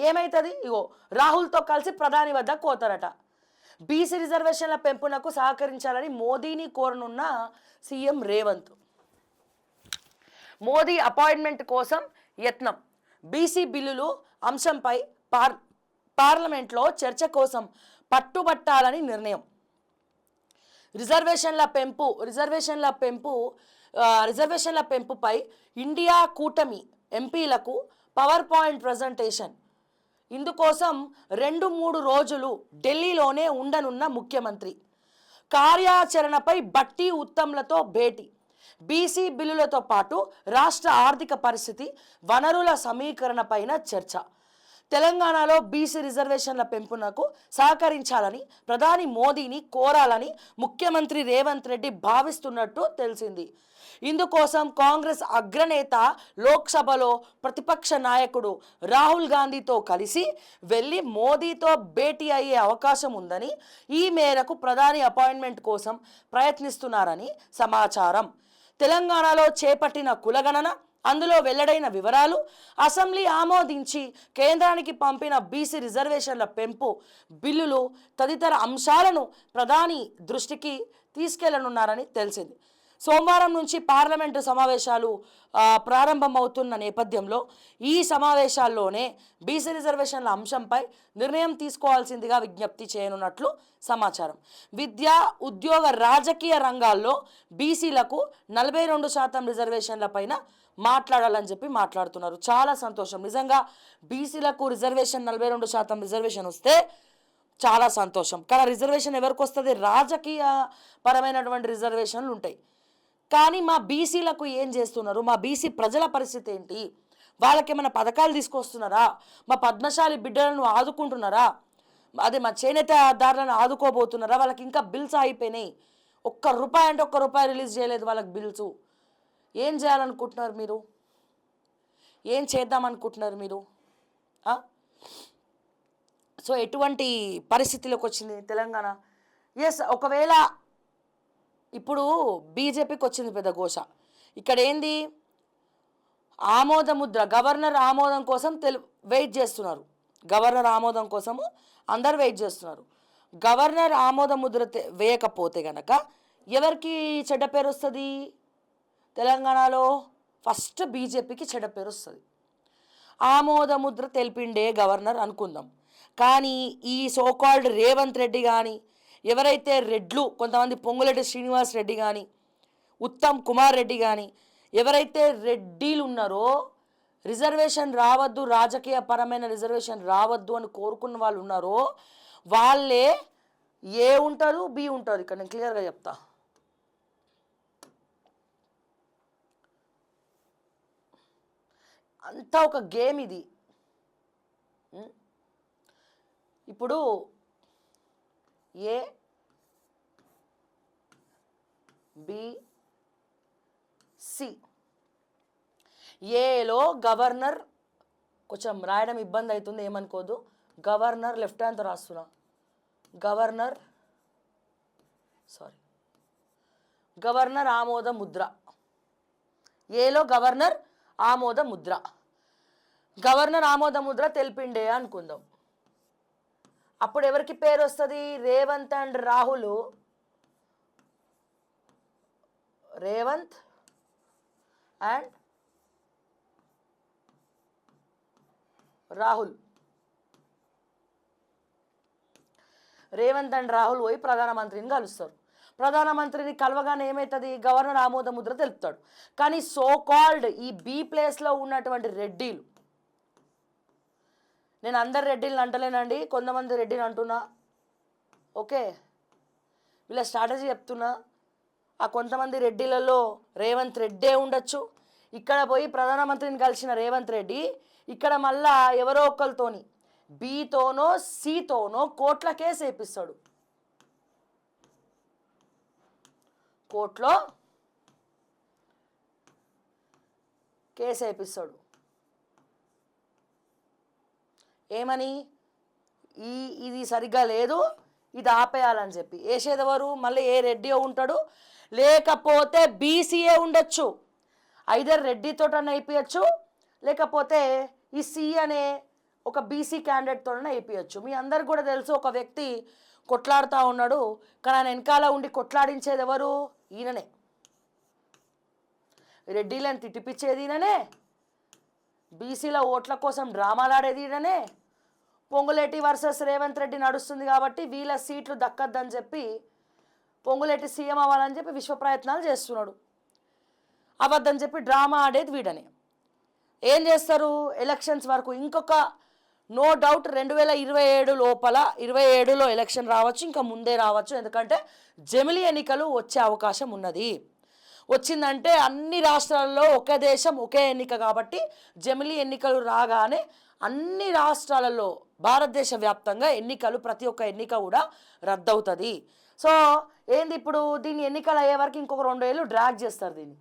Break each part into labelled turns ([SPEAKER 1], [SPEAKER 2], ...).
[SPEAKER 1] ఏమవుతుంది? ఇగో రాహుల్తో కలిసి ప్రధాని వద్ద కోతారట. బీసీ రిజర్వేషన్ల పెంపునకు సహకరించాలని మోదీని కోరనున్న సీఎం రేవంత్. మోదీ అపాయింట్మెంట్ కోసం యత్నం. బీసీ బిల్లులు అంశంపై పార్లమెంట్లో చర్చ కోసం పట్టుబట్టాలని నిర్ణయం. రిజర్వేషన్ల పెంపుపై ఇండియా కూటమి ఎంపీలకు పవర్ పాయింట్ ప్రజెంటేషన్. ఇందుకోసం 2-3 రోజులు ఢిల్లీలోనే ఉండనున్న ముఖ్యమంత్రి. కార్యాచరణపై బట్టి ఉత్తమ్లతో భేటీ. బీసీ బిల్లులతో పాటు రాష్ట్ర ఆర్థిక పరిస్థితి, వనరుల సమీకరణపైన చర్చ. తెలంగాణలో బీసీ రిజర్వేషన్ల పెంపునకు సహకరించాలని ప్రధాని మోదీని కోరాలని ముఖ్యమంత్రి రేవంత్ రెడ్డి భావిస్తున్నట్టు తెలిసింది. ఇందుకోసం కాంగ్రెస్ అగ్రనేత లోక్సభలో ప్రతిపక్ష నాయకుడు రాహుల్ గాంధీతో కలిసి వెళ్ళి మోదీతో భేటీ అయ్యే అవకాశం ఉందని, ఈ మేరకు ప్రధాని అపాయింట్మెంట్ కోసం ప్రయత్నిస్తున్నారని సమాచారం. తెలంగాణలో చేపట్టిన కులగణన, అందులో వెల్లడైన వివరాలు, అసెంబ్లీ ఆమోదించి కేంద్రానికి పంపిన బీసీ రిజర్వేషన్ల పెంపు బిల్లులు తదితర అంశాలను ప్రధాని దృష్టికి తీసుకెళ్లనున్నారని తెలిసింది. సోమవారం నుంచి పార్లమెంటు సమావేశాలు ప్రారంభమవుతున్న నేపథ్యంలో ఈ సమావేశాల్లోనే బీసీ రిజర్వేషన్ల అంశంపై నిర్ణయం తీసుకోవాల్సిందిగా విజ్ఞప్తి చేయనున్నట్లు సమాచారం. విద్యా, ఉద్యోగ, రాజకీయ రంగాల్లో బీసీలకు 42% రిజర్వేషన్లపైన మాట్లాడాలని చెప్పి మాట్లాడుతున్నారు. చాలా సంతోషం. నిజంగా బీసీలకు రిజర్వేషన్ 42% రిజర్వేషన్ వస్తే చాలా సంతోషం. కానీ రిజర్వేషన్ ఎవరికి వస్తుంది? రాజకీయ పరమైనటువంటి రిజర్వేషన్లు ఉంటాయి. కానీ మా బీసీలకు ఏం చేస్తున్నారు? మా బీసీ ప్రజల పరిస్థితి ఏంటి? వాళ్ళకి ఏమైనా పథకాలు తీసుకొస్తున్నారా? మా పద్మశాలి బిడ్డలను ఆదుకుంటున్నారా? అదే మా చేనేతదారులను ఆదుకోబోతున్నారా? వాళ్ళకి ఇంకా బిల్స్ అయిపోయినాయి. ₹1 అంటే ₹1 రిలీజ్ చేయలేదు వాళ్ళకి బిల్స్. ఏం చేయాలనుకుంటున్నారు మీరు? ఏం చేద్దామనుకుంటున్నారు మీరు? సో ఎటువంటి పరిస్థితిలోకి వచ్చింది తెలంగాణ? ఎస్, ఒకవేళ ఇప్పుడు బీజేపీకి వచ్చింది పెద్ద ఘోష. ఇక్కడ ఏంది? ఆమోదముద్ర, గవర్నర్ ఆమోదం కోసం వెయిట్ చేస్తున్నారు. గవర్నర్ ఆమోదం కోసము అందరు వెయిట్ చేస్తున్నారు. గవర్నర్ ఆమోద ముద్ర వేయకపోతే కనుక ఎవరికి చెడ్డ పేరు వస్తుంది? తెలంగాణలో ఫస్ట్ బీజేపీకి చెడ్డ పేరు వస్తుంది. ఆమోద ముద్ర తెలిపిండే గవర్నర్ అనుకుందాం. కానీ ఈ సోకాల్డ్ రేవంత్ రెడ్డి కానీ, ఎవరైతే రెడ్లు కొంతమంది పొంగులేటి శ్రీనివాస్ రెడ్డి కానీ, ఉత్తమ్ కుమార్ రెడ్డి కానీ, ఎవరైతే రెడ్డీలు ఉన్నారో రిజర్వేషన్ రావద్దు, రాజకీయ పరమైన రిజర్వేషన్ రావద్దు అని కోరుకున్న వాళ్ళు ఉన్నారో వాళ్ళే ఏ ఉంటారు, బి ఉంటారు. ఇక్కడ నేను క్లియర్గా చెప్తా. అంతా ఒక గేమ్ ఇది. ఇప్పుడు ఏ, బి, సి. ఏలో గవర్నర్, కొంచెం రాయడం ఇబ్బంది అవుతుంది, ఏమనుకోదు. గవర్నర్ లెఫ్ట్ హ్యాండ్తో రాస్తున్నా. గవర్నర్ ఆమోద ముద్ర. ఏలో గవర్నర్ ఆమోద ముద్ర. గవర్నర్ ఆమోద ముద్ర తెలిపిండే అనుకుందాం. అప్పుడు ఎవరికి పేరు వస్తుంది? Revanth and Rahul. Revanth and Rahul. Revanth and Rahul పోయి ప్రధానమంత్రిని కలుస్తారు. ప్రధానమంత్రిని కలవగానే ఏమవుతుంది? గవర్నర్ ఆమోద ముద్ర తెలుపుతాడు. కానీ సో కాల్డ్ ఈ బి ప్లేస్లో ఉన్నటువంటి రెడ్డిలు, నేను అందరు రెడ్డిలను అంటలేనండి, కొంతమంది రెడ్డిని అంటున్నా, ఓకే, వీళ్ళ స్ట్రాటజీ చెప్తున్నా. ఆ కొంతమంది రెడ్డిలలో రేవంత్ రెడ్డే ఉండొచ్చు. ఇక్కడ పోయి ప్రధానమంత్రిని కలిసిన రేవంత్ రెడ్డి ఇక్కడ మళ్ళా ఎవరో ఒకరితోని బితోనో సితోనో కోర్టుల కేసు వేపిస్తాడు. కోర్టులో కేసు వేపిస్తాడు. ఏమని? ఇది సరిగ్గా లేదు, ఇది ఆపేయాలని చెప్పి వేసేదెవరు? మళ్ళీ ఏ రెడ్డి ఉంటాడు, లేకపోతే బీసీఏ ఉండొచ్చు. ఐదర్ రెడ్డితో అయిపోయచ్చు, లేకపోతే ఈ సి అనే ఒక బీసీ క్యాండిడేట్తోనే వేయించచ్చు. మీ అందరికి కూడా తెలుసు, ఒక వ్యక్తి కొట్లాడుతూ ఉన్నాడు, కానీ ఆయన వెనకాల ఉండి కొట్లాడించేది ఎవరు? ఈయననే. రెడ్డిలను తిట్టిపిచ్చేది ఈయననే, బీసీల ఓట్ల కోసం డ్రామాలాడేది ఈయననే. పొంగులేటి వర్సెస్ రేవంత్ రెడ్డి నడుస్తుంది కాబట్టి వీళ్ళ సీట్లు దక్కద్దని చెప్పి పొంగులేటి సీఎం అవ్వాలని చెప్పి విశ్వ ప్రయత్నాలు చేస్తున్నాడు. అబద్ధం చెప్పి డ్రామా ఆడేది వీడని. ఏం చేస్తారు ఎలక్షన్స్ వరకు? ఇంకొక నో డౌట్ 2027 లోపల, 27లో ఎలక్షన్ రావచ్చు, ఇంకా ముందే రావచ్చు. ఎందుకంటే జమిలీ ఎన్నికలు వచ్చే అవకాశం ఉన్నది. వచ్చిందంటే అన్ని రాష్ట్రాల్లో ఒకే దేశం ఒకే ఎన్నిక కాబట్టి జమిలీ ఎన్నికలు రాగానే అన్ని రాష్ట్రాలలో భారతదేశ వ్యాప్తంగా ఎన్నికలు, ప్రతి ఒక్క ఎన్నిక కూడా రద్దవుతుంది. సో ఏంది ఇప్పుడు దీన్ని ఎన్నికలు అయ్యే వరకు ఇంకొక 2 ఏళ్ళు డ్రాగ్ చేస్తారు దీన్ని.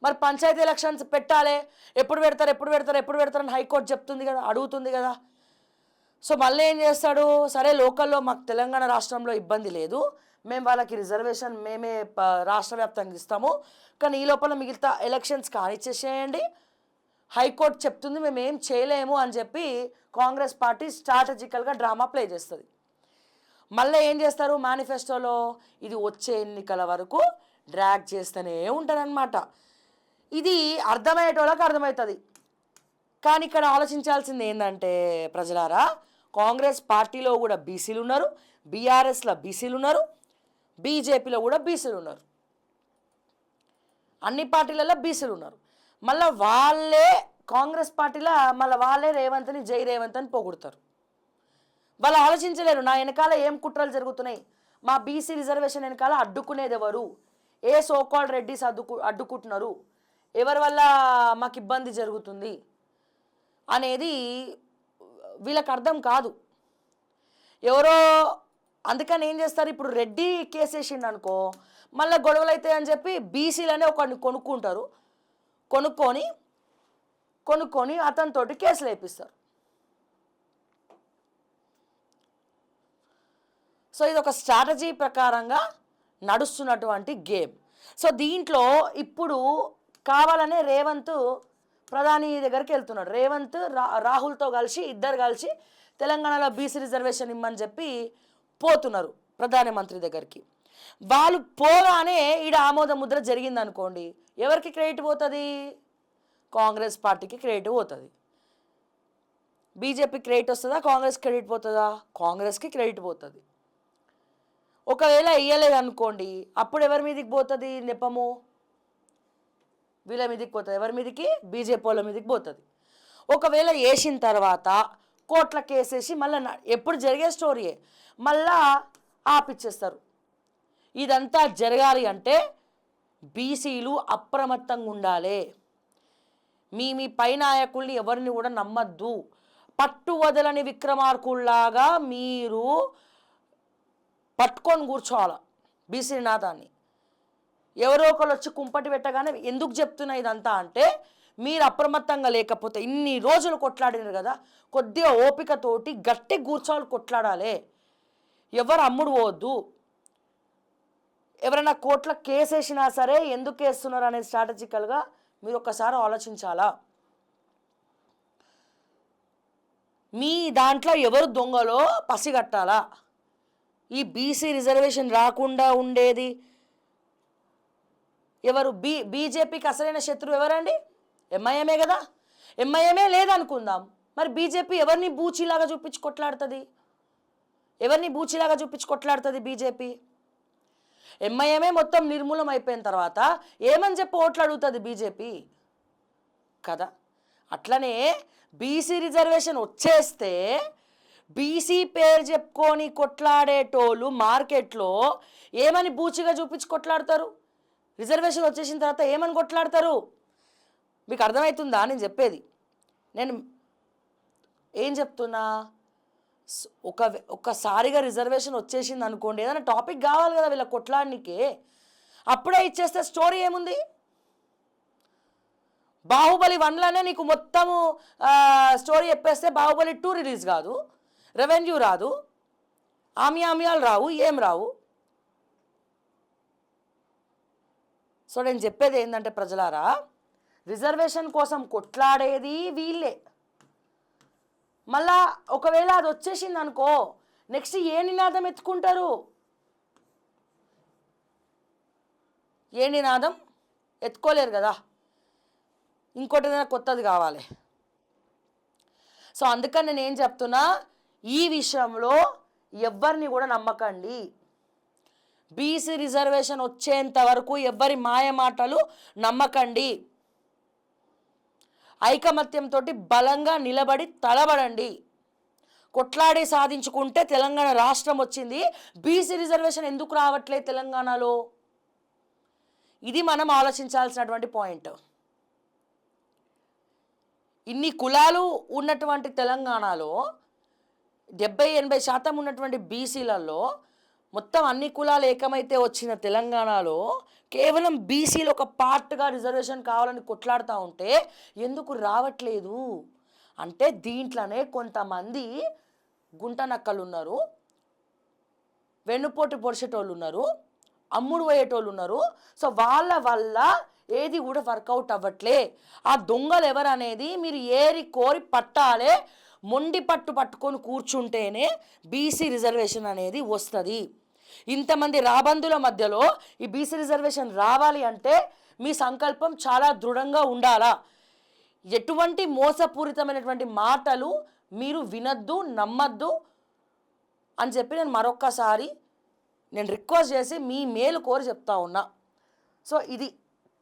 [SPEAKER 1] మరి పంచాయతీ ఎలక్షన్స్ పెట్టాలి, ఎప్పుడు పెడతారని హైకోర్టు చెప్తుంది కదా, అడుగుతుంది కదా. సో మళ్ళీ ఏం చేస్తాడు? సరే లోకల్లో మాకు తెలంగాణ రాష్ట్రంలో ఇబ్బంది లేదు, మేము వాళ్ళకి రిజర్వేషన్ మేమే రాష్ట్ర వ్యాప్తంగా ఇస్తాము, కానీ ఈ లోపల మిగతా ఎలక్షన్స్ కానిచ్చేసేయండి, హైకోర్టు చెప్తుంది మేము ఏం చేయలేము అని చెప్పి కాంగ్రెస్ పార్టీ స్ట్రాటజికల్గా డ్రామా ప్లే చేస్తుంది. మళ్ళీ ఏం చేస్తారు? మేనిఫెస్టోలో ఇది వచ్చే ఎన్నికల వరకు డ్రాగ్ చేస్తూనే ఉంటారనమాట. ఇది అర్థమయ్యేటోళ్ళకి అర్థమవుతుంది. కానీ ఇక్కడ ఆలోచించాల్సింది ఏంటంటే ప్రజలారా, కాంగ్రెస్ పార్టీలో కూడా బీసీలు ఉన్నారు, బీఆర్ఎస్లో బీసీలు ఉన్నారు, బీజేపీలో కూడా బీసీలు ఉన్నారు, అన్ని పార్టీలలో బీసీలు ఉన్నారు. మళ్ళీ వాళ్ళే కాంగ్రెస్ పార్టీలో వాళ్ళే రేవంత్ని జై రేవంత్ అని పొగుడతారు. వాళ్ళు ఆలోచించలేరు నా వెనకాల ఏం కుట్రలు జరుగుతున్నాయి, మా బీసీ రిజర్వేషన్ వెనకాల అడ్డుకునేది ఎవరు, ఏ సోకాల్డ్ రెడ్డిస్ అడ్డుకుంటున్నారు, ఎవరి వల్ల మాకు ఇబ్బంది జరుగుతుంది అనేది వీళ్ళకి అర్థం కాదు. ఎవరో అందుకని ఏం చేస్తారు, ఇప్పుడు రెడ్డి కేసేసిండు అనుకో, మళ్ళీ గొడవలు అవుతాయి అని చెప్పి బీసీలనే ఒకరిని కొనుక్కుంటారు, కొనుక్కొని అతనితోటి కేసులు వేపిస్తారు. సో ఇది ఒక స్ట్రాటజీ ప్రకారంగా నడుస్తున్నటువంటి గేమ్. సో దీంట్లో ఇప్పుడు కావాలనే రేవంత్ ప్రధాని దగ్గరికి వెళ్తున్నాడు. రేవంత్ రాహుల్తో కలిసి ఇద్దరు కలిసి తెలంగాణలో బీసీ రిజర్వేషన్ ఇమ్మని చెప్పి పోతున్నారు ప్రధానమంత్రి దగ్గరికి. వాళ్ళు పోగానే ఈడ ఆమోద ముద్ర జరిగిందనుకోండి, ఎవరికి క్రెడిట్ పోతుంది? కాంగ్రెస్ పార్టీకి క్రెడిట్ పోతుంది. బీజేపీ క్రెడిట్ వస్తుందా? కాంగ్రెస్ క్రెడిట్ పోతుందా? కాంగ్రెస్కి క్రెడిట్ పోతుంది. ఒకవేళ ఇయ్యలేదనుకోండి, అప్పుడు ఎవరి మీదకి పోతుంది నెపము? వీళ్ళ మీదకి పోతుంది. ఎవరి మీదకి? బీజేపీ వాళ్ళ మీదకి పోతుంది. ఒకవేళ వేసిన తర్వాత కోట్ల కేసేసి మళ్ళీ ఎప్పుడు జరిగే స్టోరీయే మళ్ళా ఆపిచ్చేస్తారు. ఇదంతా జరగాలి అంటే బీసీలు అప్రమత్తంగా ఉండాలి. మీ పై నాయకుల్ని ఎవరిని కూడా నమ్మద్దు. పట్టు వదలని విక్రమార్కుల్లాగా మీరు పట్టుకొని కూర్చోవాలి బీసీ నాదాన్ని. ఎవరో ఒకరు వచ్చి కుంపటి పెట్టగానే ఎందుకు చెప్తున్నా ఇదంతా అంటే, మీరు అప్రమత్తంగా లేకపోతే ఇన్ని రోజులు కొట్లాడినారు కదా, కొద్దిగా ఓపికతోటి గట్టి కూర్చోవాలి, కొట్లాడాలి. ఎవరు అమ్ముడు పోవద్దు. ఎవరైనా కోర్టులో కేసు వేసినా సరే ఎందుకు వేస్తున్నారు అనేది స్ట్రాటజికల్గా మీరు ఒక్కసారి ఆలోచించాలా. మీ దాంట్లో ఎవరు దొంగలో పసిగట్టాలా. ఈ బీసీ రిజర్వేషన్ రాకుండా ఉండేది ఎవరు? బీజేపీకి అసలైన శత్రువు ఎవరండి? ఎంఐఎంఏ కదా. ఎంఐఎంఏ లేదనుకుందాం, మరి బీజేపీ ఎవరిని బూచిలాగా చూపించి కొట్లాడుతుంది? బీజేపీ ఎంఐఎంఏ మొత్తం నిర్మూలం అయిపోయిన తర్వాత ఏమని చెప్పి ఓట్లు అడుగుతుంది బీజేపీ కదా. అట్లనే బీసీ రిజర్వేషన్ వచ్చేస్తే బీసీ పేరు చెప్పుకొని కొట్లాడేటోళ్ళు మార్కెట్లో ఏమని బూచిగా చూపించి కొట్లాడతారు? రిజర్వేషన్ వచ్చేసిన తర్వాత ఏమని కొట్లాడతారు? మీకు అర్థమవుతుందా నేను చెప్పేది? నేను ఏం చెప్తున్నా, ఒక్కసారిగా రిజర్వేషన్ వచ్చేసింది అనుకోండి, ఏదైనా టాపిక్ కావాలి కదా వీళ్ళ కొట్లాడనికే, అప్పుడే ఇచ్చేస్తే స్టోరీ ఏముంది? బాహుబలి 1లోనే నీకు మొత్తము స్టోరీ చెప్పేస్తే బాహుబలి 2 రిలీజ్ కాదు, రెవెన్యూ రాదు, ఆమ్యాలు రావు, ఏం రావు. సో నేను చెప్పేది ఏంటంటే ప్రజలారా, రిజర్వేషన్ కోసం కొట్లాడేది వీళ్ళే. మళ్ళా ఒకవేళ అది వచ్చేసింది అనుకో, నెక్స్ట్ ఏ నినాదం ఎత్తుకుంటారు? ఏ నినాదం ఎత్తుకోలేరు కదా, ఇంకోటి ఏదైనా కొత్తది కావాలి. సో అందుకని నేను ఏం చెప్తున్నా, ఈ విషయంలో ఎవరిని కూడా నమ్మకండి. బీసీ రిజర్వేషన్ వచ్చేంత వరకు ఎవ్వరి మాయ మాటలు నమ్మకండి. ఐకమత్యంతో బలంగా నిలబడి తలబడండి. కొట్లాడి సాధించుకుంటే తెలంగాణ రాష్ట్రం వచ్చింది. బీసీ రిజర్వేషన్ ఎందుకు రావట్లేదు తెలంగాణలో? ఇది మనం ఆలోచించాల్సినటువంటి పాయింట్. ఇన్ని కులాలు ఉన్నటువంటి తెలంగాణలో 70-80% ఉన్నటువంటి బీసీలలో మొత్తం అన్ని కులాలు ఏకమైతే వచ్చిన తెలంగాణలో కేవలం బీసీలు ఒక పార్ట్గా రిజర్వేషన్ కావాలని కొట్లాడుతూ ఉంటే ఎందుకు రావట్లేదు అంటే, దీంట్లోనే కొంతమంది గుంట నక్కలు ఉన్నారు, వెన్నుపోటు పొడిచేటోళ్ళు ఉన్నారు, అమ్ముడు పోయేటోళ్ళు ఉన్నారు. సో వాళ్ళ వల్ల ఏది కూడా వర్కౌట్ అవ్వట్లే. ఆ దొంగలు ఎవరు అనేది మీరు ఏరి కోరి పట్టాలే. మొండి పట్టుకొని కూర్చుంటేనే బీసీ రిజర్వేషన్ అనేది వస్తుంది. ఇంతమంది రాబందుల మధ్యలో ఈ బీసీ రిజర్వేషన్ రావాలి అంటే మీ సంకల్పం చాలా దృఢంగా ఉండాలా. ఎటువంటి మోసపూరితమైనటువంటి మాటలు మీరు వినద్దు, నమ్మద్దు అని చెప్పి నేను మరొక్కసారి రిక్వెస్ట్ చేసి మీ మేలు కోరి చెప్తా ఉన్నా. సో ఇది